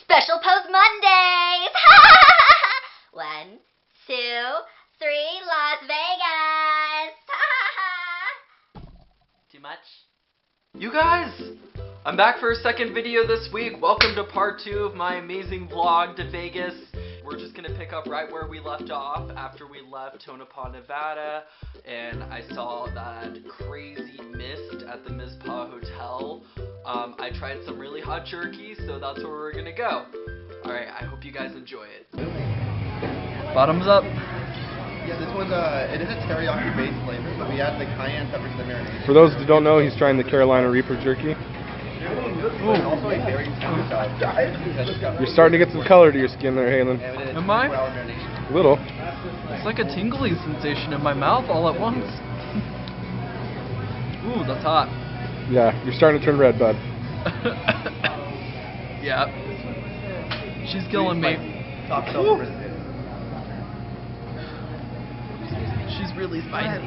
Special Pose Mondays! 1, 2, 3, Las Vegas! Too much? You guys! I'm back for a second video this week. Welcome to part 2 of my amazing vlog to Vegas. We're just gonna pick up right where we left off after we left Tonopah, Nevada, and I saw that crazy mist at the Mizpah Hotel. I tried some really hot jerky, so that's where we're gonna go. Alright, I hope you guys enjoy it. Bottoms up. Yeah, this one's it is a teriyaki based flavor, but we add the cayenne pepper to the marinade. For those who don't know, he's trying the Carolina Reaper jerky. Also a berry salad. You're starting to get some color to your skin there, Halen. Am I? A little. It's like a tingly sensation in my mouth all at once. Ooh, that's hot. Yeah, you're starting to turn red, bud. Yeah. She's killing me. She's really spicy.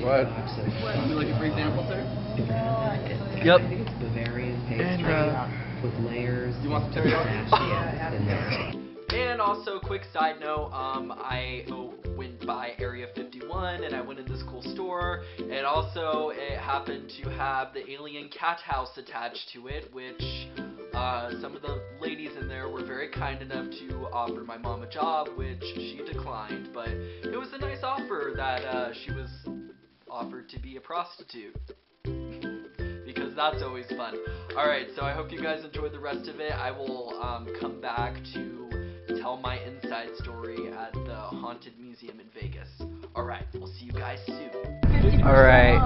What? You looking for examples, sir? Yep. And, with layers. You want some teriyaki? And also, quick side note, I went by Area 51 and I went in this cool store, and also it happened to have the alien cat house attached to it, which some of the ladies in there were very kind enough to offer my mom a job, which she declined, but it was a nice offer that she was offered to be a prostitute. Because that's always fun. Alright, so I hope you guys enjoyed the rest of it. I will come back to tell my inside story at the Haunted Museum in Vegas. Alright, we'll see you guys soon. Alright,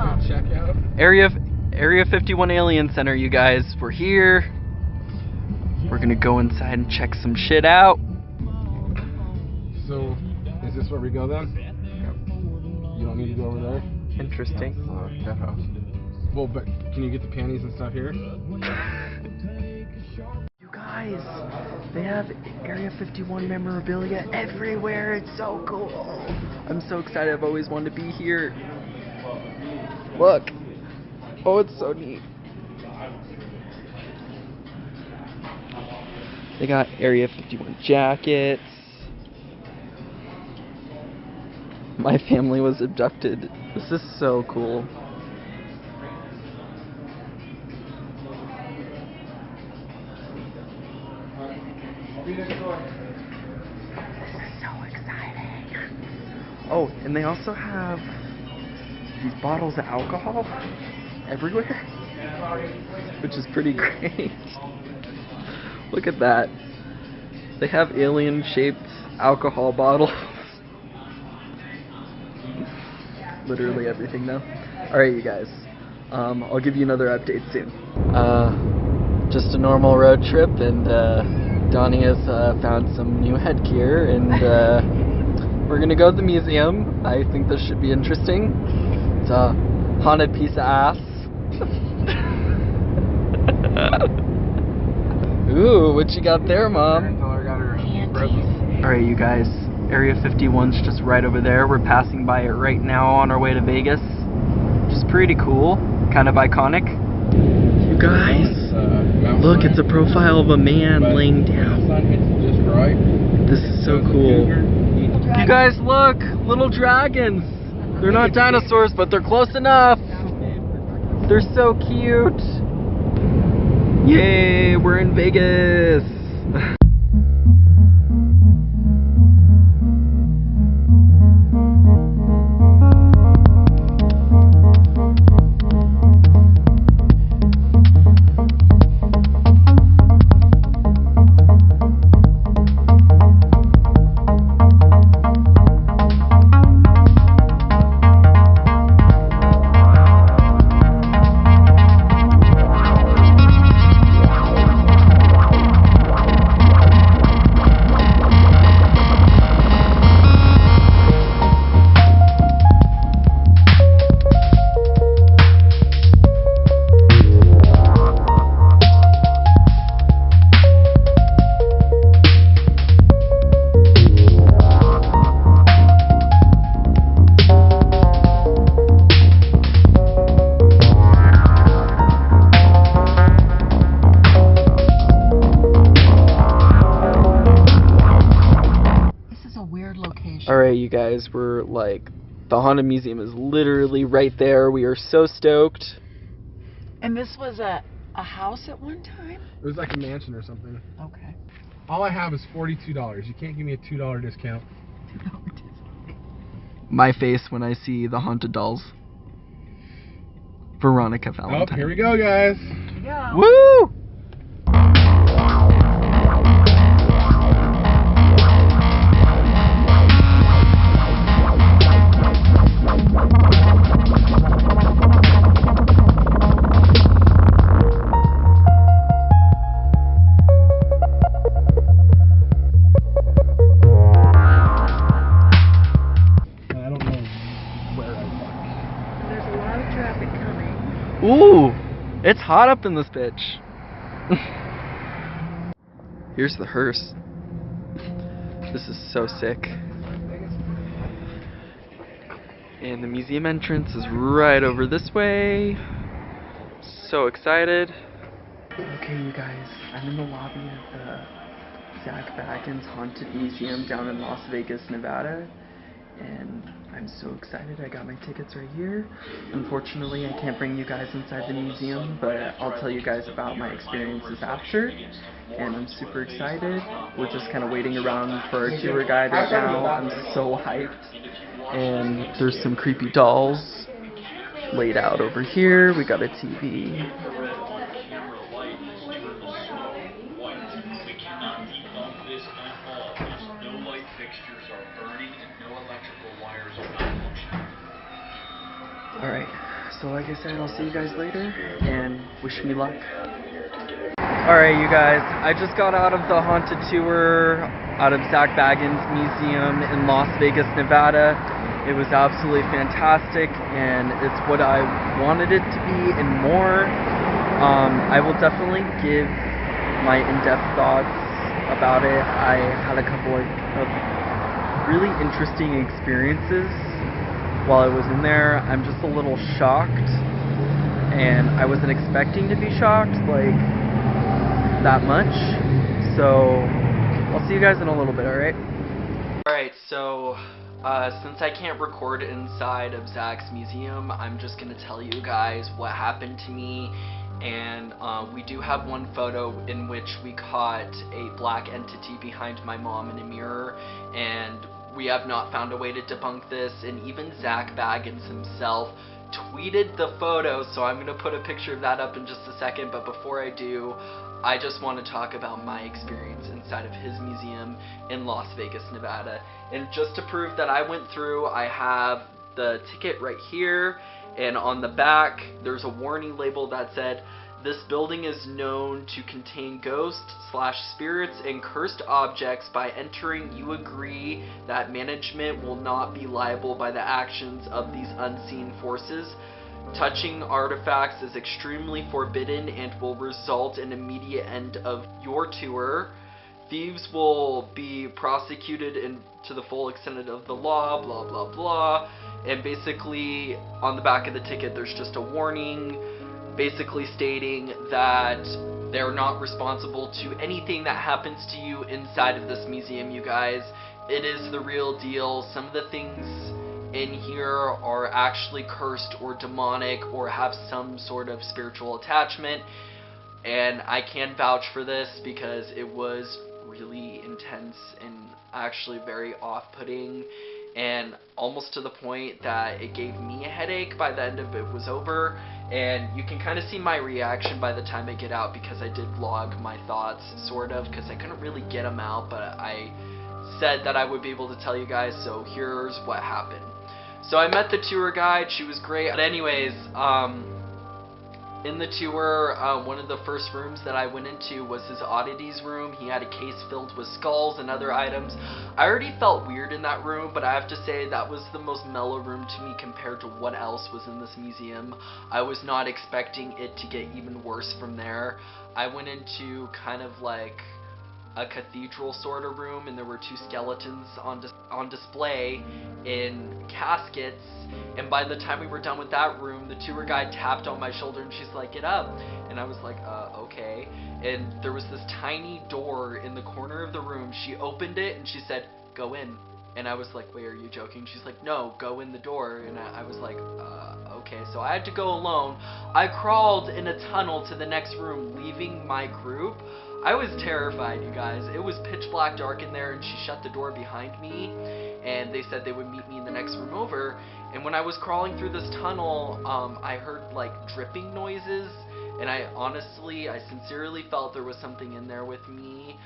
Area 51 Alien Center, you guys. We're here. We're gonna go inside and check some shit out. So, is this where we go then? You don't need to go over there? Interesting. Cat house. Well, but can you get the panties and stuff here? You guys, they have Area 51 memorabilia everywhere. It's so cool. I'm so excited. I've always wanted to be here. Look. Oh, it's so neat. They got Area 51 jackets. My family was abducted. This is so cool. This is so exciting. Oh, and they also have these bottles of alcohol everywhere, which is pretty great. Look at that. They have alien-shaped alcohol bottles. Literally everything now. Alright, you guys. I'll give you another update soon. Just a normal road trip, and Donnie has found some new headgear, and we're gonna go to the museum. I think this should be interesting. It's a haunted piece of ass. Ooh, what you got there, Mom? Alright, you guys. Area 51's just right over there. We're passing by it right now on our way to Vegas. Which is pretty cool. Kind of iconic. You guys, look, it's a profile of a man laying down. This is so cool. You guys, look, little dragons. They're not dinosaurs, but they're close enough. They're so cute. Yay, we're in Vegas. Okay, you guys, we're like, the Haunted Museum is literally right there. We are so stoked. And this was a house at one time? It was like a mansion or something. Okay. All I have is $42. You can't give me a $2 discount. My face when I see the haunted dolls. Veronica Oh, Valentine. here we go, guys. Yeah. Woo! I don't know where I park. There's a lot of traffic coming. Ooh! It's hot up in this bitch. Here's the hearse. This is so sick. And the museum entrance is right over this way. So excited. Okay, you guys, I'm in the lobby of the Zak Bagans Haunted Museum down in Las Vegas, Nevada. And I'm so excited. I got my tickets right here. Unfortunately, I can't bring you guys inside the museum, but I'll tell you guys about my experiences after. And I'm super excited. We're just kind of waiting around for our tour guide right now. I'm so hyped. And there's some creepy dolls laid out over here. We got a TV. Alright, so like I said, I'll see you guys later, and wish me luck. Alright, you guys, I just got out of the haunted tour out of Zak Bagans Museum in Las Vegas, Nevada. It was absolutely fantastic, and it's what I wanted it to be and more. I will definitely give my in-depth thoughts about it. I had a couple of really interesting experiences while I was in there. I'm just a little shocked, and I wasn't expecting to be shocked like that much. So I'll see you guys in a little bit, alright? Alright, so since I can't record inside of Zak's museum, I'm just gonna tell you guys what happened to me. And we do have one photo in which we caught a black entity behind my mom in a mirror, and we have not found a way to debunk this, and even Zak Bagans himself tweeted the photo, so I'm going to put a picture of that up in just a second. But before I do, I just want to talk about my experience inside of his museum in Las Vegas, Nevada. And just to prove that I went through, I have the ticket right here, and on the back there's a warning label that said, "This building is known to contain ghosts/spirits and cursed objects. By entering, you agree that management will not be liable by the actions of these unseen forces. Touching artifacts is extremely forbidden and will result in immediate end of your tour. Thieves will be prosecuted to the full extent of the law, blah blah blah." And basically on the back of the ticket there's just a warning, basically stating that they're not responsible to anything that happens to you inside of this museum, you guys. It is the real deal. Some of the things in here are actually cursed or demonic or have some sort of spiritual attachment, and I can vouch for this because it was really intense and actually very off-putting, and almost to the point that it gave me a headache by the end of it was over. And you can kind of see my reaction by the time I get out, because I did vlog my thoughts, sort of, because I couldn't really get them out, but I said that I would be able to tell you guys, so here's what happened. So I met the tour guide, she was great, but anyways, in the tour, one of the first rooms that I went into was his oddities room. He had a case filled with skulls and other items. I already felt weird in that room, but I have to say that was the most mellow room to me compared to what else was in this museum. I was not expecting it to get even worse from there. I went into kind of like a cathedral sort of room, and there were two skeletons on display in caskets, and by the time we were done with that room, the tour guide tapped on my shoulder and she's like, "Get up," and I was like, okay. And there was this tiny door in the corner of the room. She opened it and she said, "Go in." And I was like, wait, are you joking? She's like, no, go in the door. And I was like, okay. So I had to go alone. I crawled in a tunnel to the next room, leaving my group. I was terrified, you guys. It was pitch black dark in there, and she shut the door behind me. And they said they would meet me in the next room over. And when I was crawling through this tunnel, I heard like dripping noises. And I sincerely felt there was something in there with me.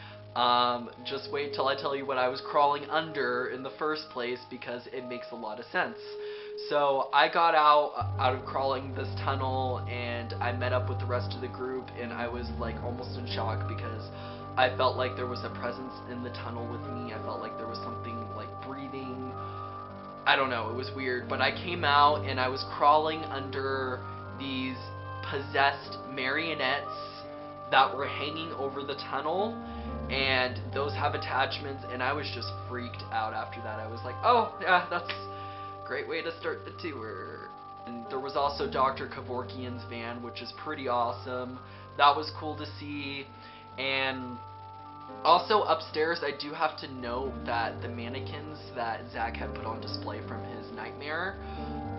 Just wait till I tell you what I was crawling under in the first place, because it makes a lot of sense. So I got out of crawling this tunnel, and I met up with the rest of the group, and I was like almost in shock because I felt like there was a presence in the tunnel with me. I felt like there was something like breathing. I don't know, it was weird, but I came out and I was crawling under these possessed marionettes that were hanging over the tunnel, and those have attachments, and I was just freaked out after that. I was like, oh yeah, that's a great way to start the tour. And there was also Dr. Kevorkian's van, which is pretty awesome. That was cool to see. And also upstairs, I do have to note that the mannequins that Zak had put on display from his nightmare,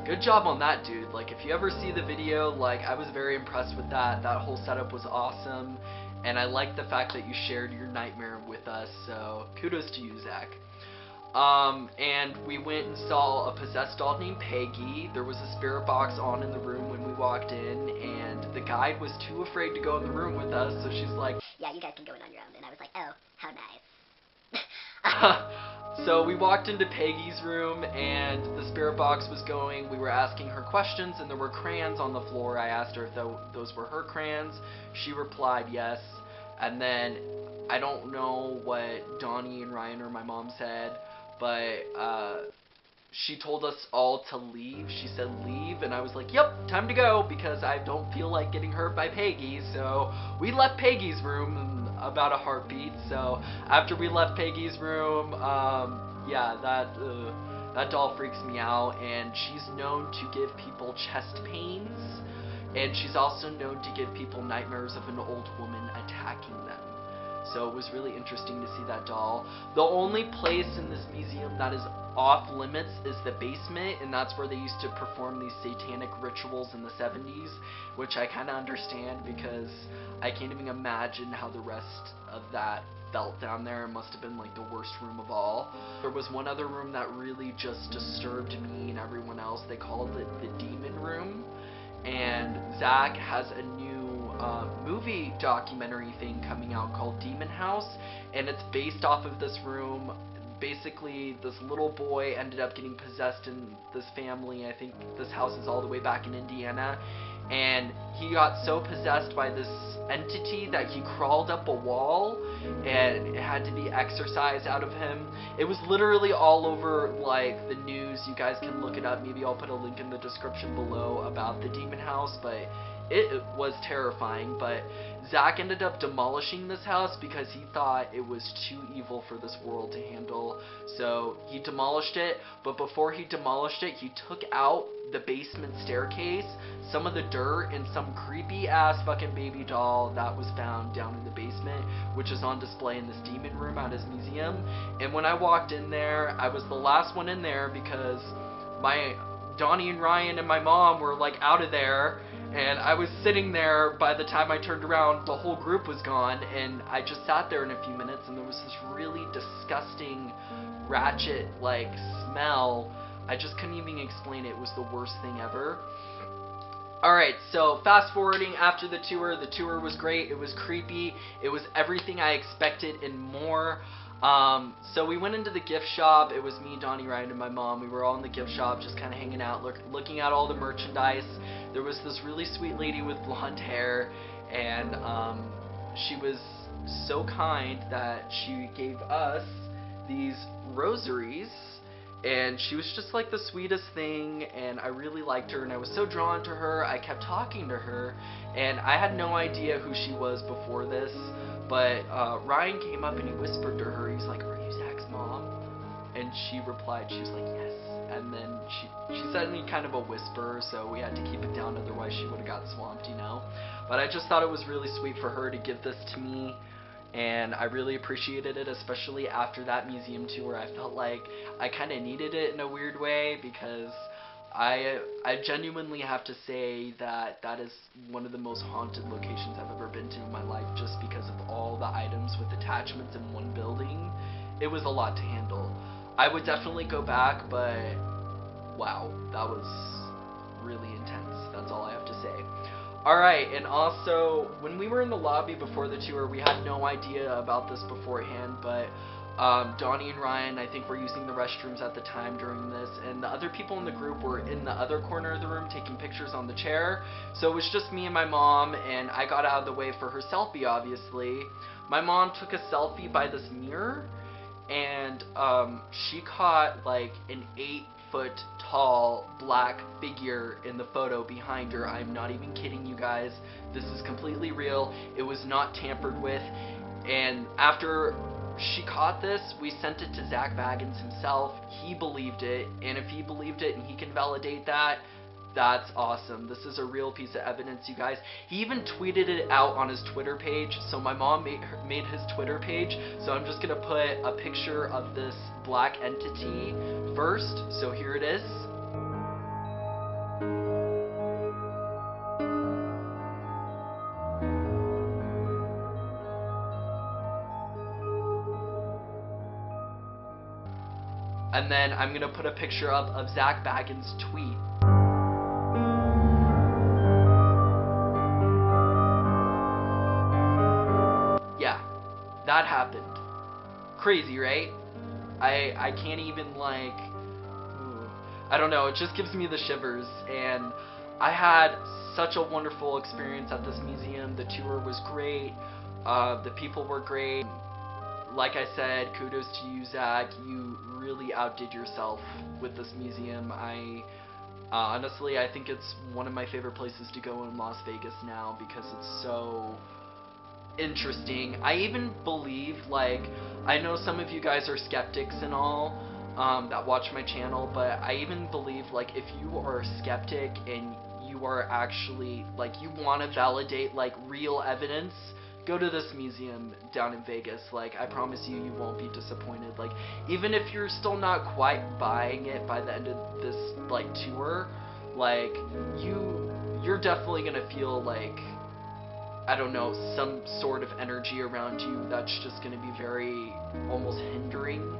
good job on that, dude. Like, if you ever see the video, like, I was very impressed with that. That whole setup was awesome, and I like the fact that you shared your nightmare with us, so kudos to you, Zak. And we went and saw a possessed doll named Peggy. There was a spirit box on in the room when we walked in, and the guide was too afraid to go in the room with us, so she's like, Yeah, you guys can go in on your own. And I was like, oh, how nice. So we walked into Peggy's room, and the spirit box was going. We were asking her questions, and there were crayons on the floor. I asked her if those were her crayons. She replied yes. And then I don't know what Donnie and Ryan or my mom said, but she told us all to leave. She said leave, and I was like, yep, time to go, because I don't feel like getting hurt by Peggy. So we left Peggy's room in about a heartbeat. So after we left Peggy's room, yeah, that doll freaks me out, and she's known to give people chest pains, and she's also known to give people nightmares of an old woman attacking them. So it was really interesting to see that doll. The only place in this museum that is off limits is the basement, and that's where they used to perform these satanic rituals in the 70s, which I kind of understand, because I can't even imagine how the rest of that felt down there. It must have been like the worst room of all. There was one other room that really just disturbed me and everyone else. They called it the demon room, and Zak has a new movie documentary thing coming out called Demon House, and it's based off of this room. Basically, this little boy ended up getting possessed in this family. I think this house is all the way back in Indiana, and he got so possessed by this entity that he crawled up a wall, and it had to be exorcised out of him. It was literally all over like the news. You guys can look it up. Maybe I'll put a link in the description below about the Demon House, but it was terrifying. But Zak ended up demolishing this house because he thought it was too evil for this world to handle. So he demolished it, but before he demolished it, he took out the basement staircase, some of the dirt, and some creepy ass fucking baby doll that was found down in the basement, which is on display in this demon room at his museum. And when I walked in there, I was the last one in there because Donnie and Ryan and my mom were like out of there, and I was sitting there. By the time I turned around, the whole group was gone, and I just sat there in a few minutes, and there was this really disgusting ratchet like smell. I just couldn't even explain it. It was the worst thing ever. Alright, so fast forwarding after the tour was great. It was creepy. It was everything I expected and more. So we went into the gift shop. It was me, Donnie, Ryan, and my mom. We were all in the gift shop just kind of hanging out, looking at all the merchandise. There was this really sweet lady with blonde hair, and she was so kind that she gave us these rosaries. And she was just like the sweetest thing, and I really liked her, and I was so drawn to her. I kept talking to her, and I had no idea who she was before this, but Ryan came up and he whispered to her. He's like, "Are you Zak's mom?" And she replied, she was like, "Yes." And then she said it in kind of a whisper, so we had to keep it down, otherwise she would have got swamped, you know. But I just thought it was really sweet for her to give this to me. and I really appreciated it, especially after that museum tour. I felt like I kind of needed it in a weird way, because I genuinely have to say that that is one of the most haunted locations I've ever been to in my life, just because of all the items with attachments in one building. It was a lot to handle. I would definitely go back, but wow, that was really intense. That's all I have to say. Alright, and also, when we were in the lobby before the tour, we had no idea about this beforehand, but Donnie and Ryan, I think, were using the restrooms at the time during this, and the other people in the group were in the other corner of the room taking pictures on the chair. So it was just me and my mom, and I got out of the way for her selfie, obviously. My mom took a selfie by this mirror, and she caught like an 8-foot tall black figure in the photo behind her. I'm not even kidding you guys. This is completely real. It was not tampered with. And after she caught this, we sent it to Zak Bagans himself. He believed it, and if he believed it and he can validate that, that's awesome. This is a real piece of evidence, you guys. He even tweeted it out on his Twitter page, so my mom made his Twitter page, so I'm just gonna put a picture of this black entity first. So here it is. And then I'm gonna put a picture up of Zak Bagans' tweet. Yeah, that happened. Crazy, right? I can't even, like, I don't know, it just gives me the shivers. And I had such a wonderful experience at this museum. The tour was great. The people were great. Like I said, kudos to you, Zach. You really outdid yourself with this museum. Honestly, I think it's one of my favorite places to go in Las Vegas now, because it's so interesting. I even believe, like, I know some of you guys are skeptics and all that watch my channel, but I even believe, like, if you are a skeptic and you are actually, like, you want to validate, like, real evidence, go to this museum down in Vegas. Like, I promise you, you won't be disappointed. Like, even if you're still not quite buying it by the end of this, like, tour, like, you're definitely gonna feel, like, I don't know, some sort of energy around you that's just gonna be very almost hindering.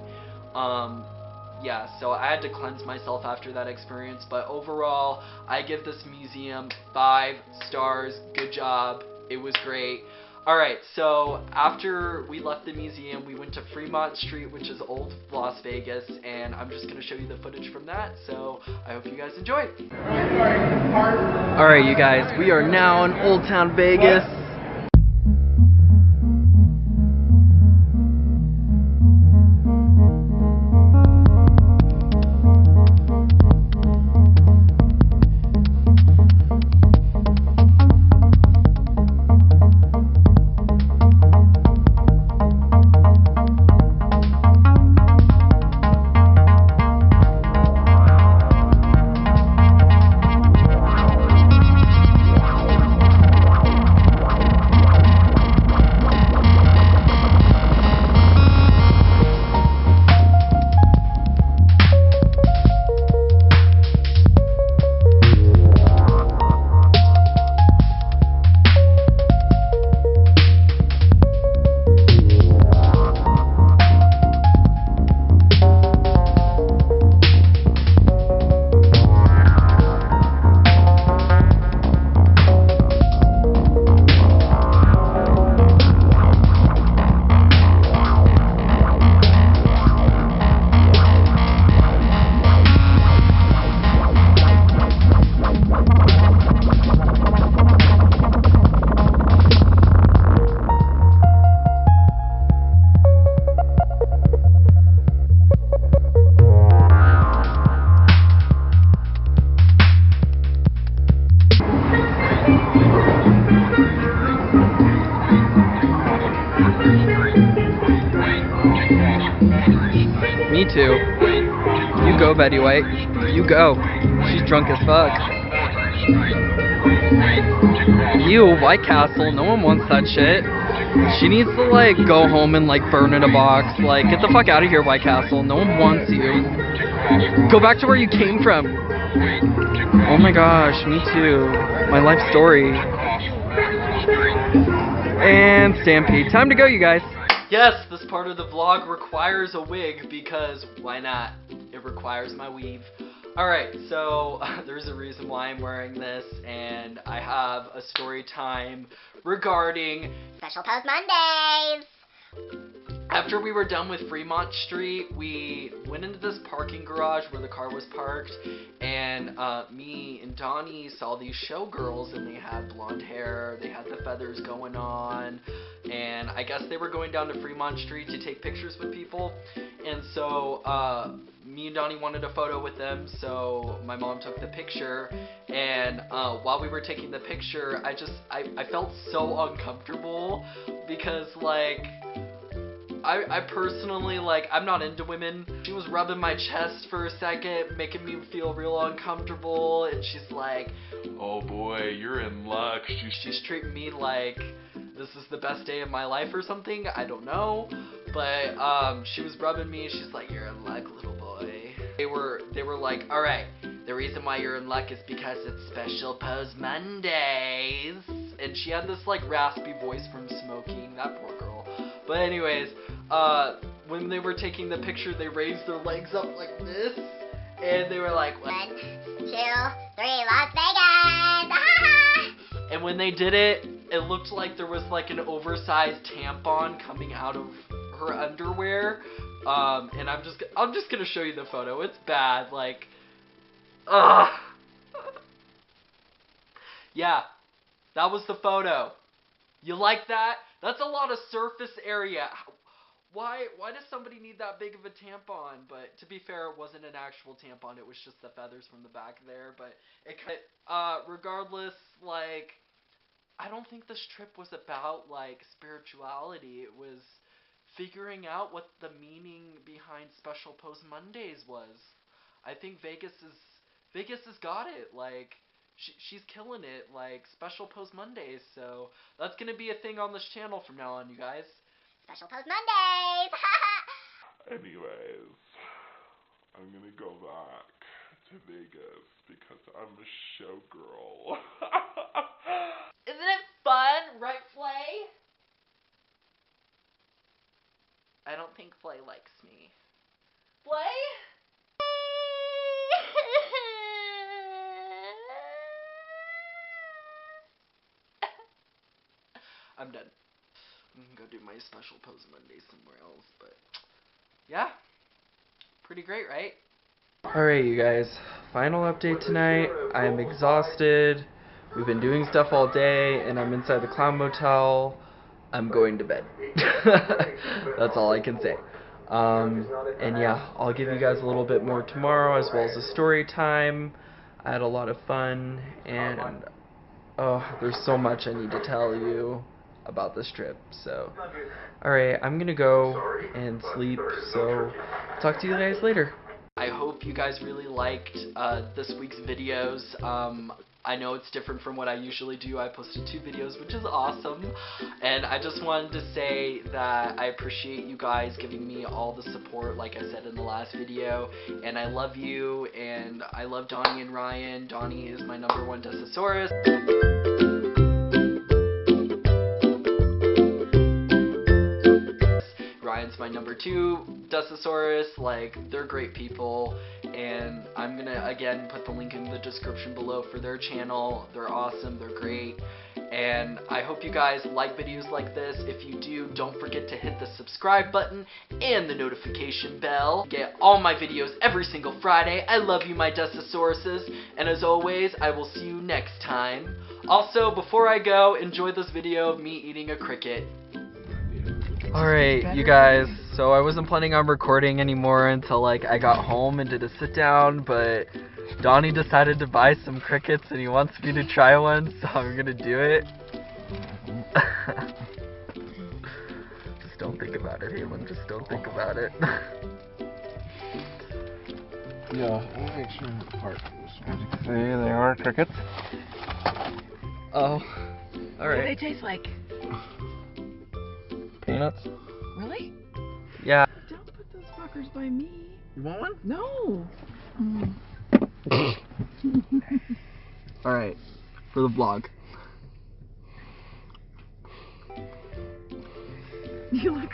Yeah, so I had to cleanse myself after that experience, but overall, I give this museum 5 stars. Good job. It was great. Alright, so after we left the museum, we went to Fremont Street, which is Old Las Vegas, and I'm just going to show you the footage from that, so I hope you guys enjoy. Alright, you guys, we are now in Old Town Vegas. Me too. You go, Betty White. You go. She's drunk as fuck. You, White Castle. No one wants that shit. She needs to, like, go home and, like, burn in a box. Like, get the fuck out of here, White Castle. No one wants you. Go back to where you came from. Oh my gosh, me too. My life story. And Stampede. Time to go, you guys. Yes, this part of the vlog requires a wig because why not? It requires my weave. Alright, so there's a reason why I'm wearing this, and I have a story time regarding Special Pose Mondays. After we were done with Fremont Street, we went into this parking garage where the car was parked, and me and Donnie saw these showgirls, and they had blonde hair, they had the feathers going on, and I guess they were going down to Fremont Street to take pictures with people, and so me and Donnie wanted a photo with them, so my mom took the picture, and while we were taking the picture, I felt so uncomfortable, because, like, I personally, like, I'm not into women. She was rubbing my chest for a second, making me feel real uncomfortable, and she's like, oh boy, you're in luck. She's treating me like this is the best day of my life or something, I don't know, but she was rubbing me, she's like, you're in luck, little boy. They were like, alright, the reason why you're in luck is because it's Special Pose Mondays, and she had this, like, raspy voice from smoking, that poor girl. But anyways, when they were taking the picture, they raised their legs up like this, and they were like, 1, 2, 3, Las Vegas! And when they did it, it looked like there was, like, an oversized tampon coming out of her underwear. And I'm just gonna show you the photo. It's bad, like, ugh. Yeah, that was the photo. You like that? That's a lot of surface area. Why does somebody need that big of a tampon? But to be fair, it wasn't an actual tampon. It was just the feathers from the back there. But regardless, like, I don't think this trip was about, like, spirituality. It was figuring out what the meaning behind Special Pose Mondays was. I think Vegas has got it. Like, she's killing it, like, Special Pose Mondays, so that's gonna be a thing on this channel from now on, you guys. Special Pose Mondays! Anyways, I'm gonna go back to Vegas because I'm a showgirl. Isn't it fun, right, Flay? I don't think Flay likes me. Flay? I'm done. I'm gonna go do my Special Pose Monday somewhere else, but yeah, pretty great, right? Alright, you guys, final update tonight. I am exhausted. We've been doing stuff all day, and I'm inside the Clown Motel. I'm going to bed. That's all I can say. And yeah, I'll give you guys a little bit more tomorrow, as well as a story time. I had a lot of fun, and oh, there's so much I need to tell you about this trip. So, alright, I'm gonna go and sleep, so talk to you guys later. I hope you guys really liked this week's videos. I know it's different from what I usually do. I posted 2 videos, which is awesome. And I just wanted to say that I appreciate you guys giving me all the support, like I said in the last video. And I love you, and I love Donnie and Ryan. Donnie is my #1 Desasaurus. Ryan's my #2 Desasaurus. Like, they're great people, and I'm gonna again put the link in the description below for their channel. They're awesome, they're great, and I hope you guys like videos like this. If you do, don't forget to hit the subscribe button and the notification bell. Get all my videos every single Friday. I love you, my Desasauruses, and as always, I will see you next time. Also, before I go, enjoy this video of me eating a cricket. Alright, you guys, so I wasn't planning on recording anymore until, like, I got home and did a sit down, but Donnie decided to buy some crickets and he wants me to try one, so I'm gonna do it. Just don't think about it, Halen, just don't think about it. Yeah, I'll make sure the part goes. See, they are crickets. Oh, What do alright. they taste like? peanuts? Really? Yeah. Don't put those fuckers by me. You want one? No. Alright, for the vlog. You look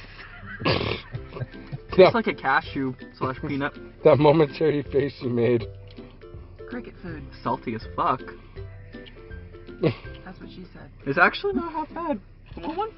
Tastes like a cashew slash peanut. That momentary face you made. cricket food. Salty as fuck. That's what she said. It's actually not half bad. Want one?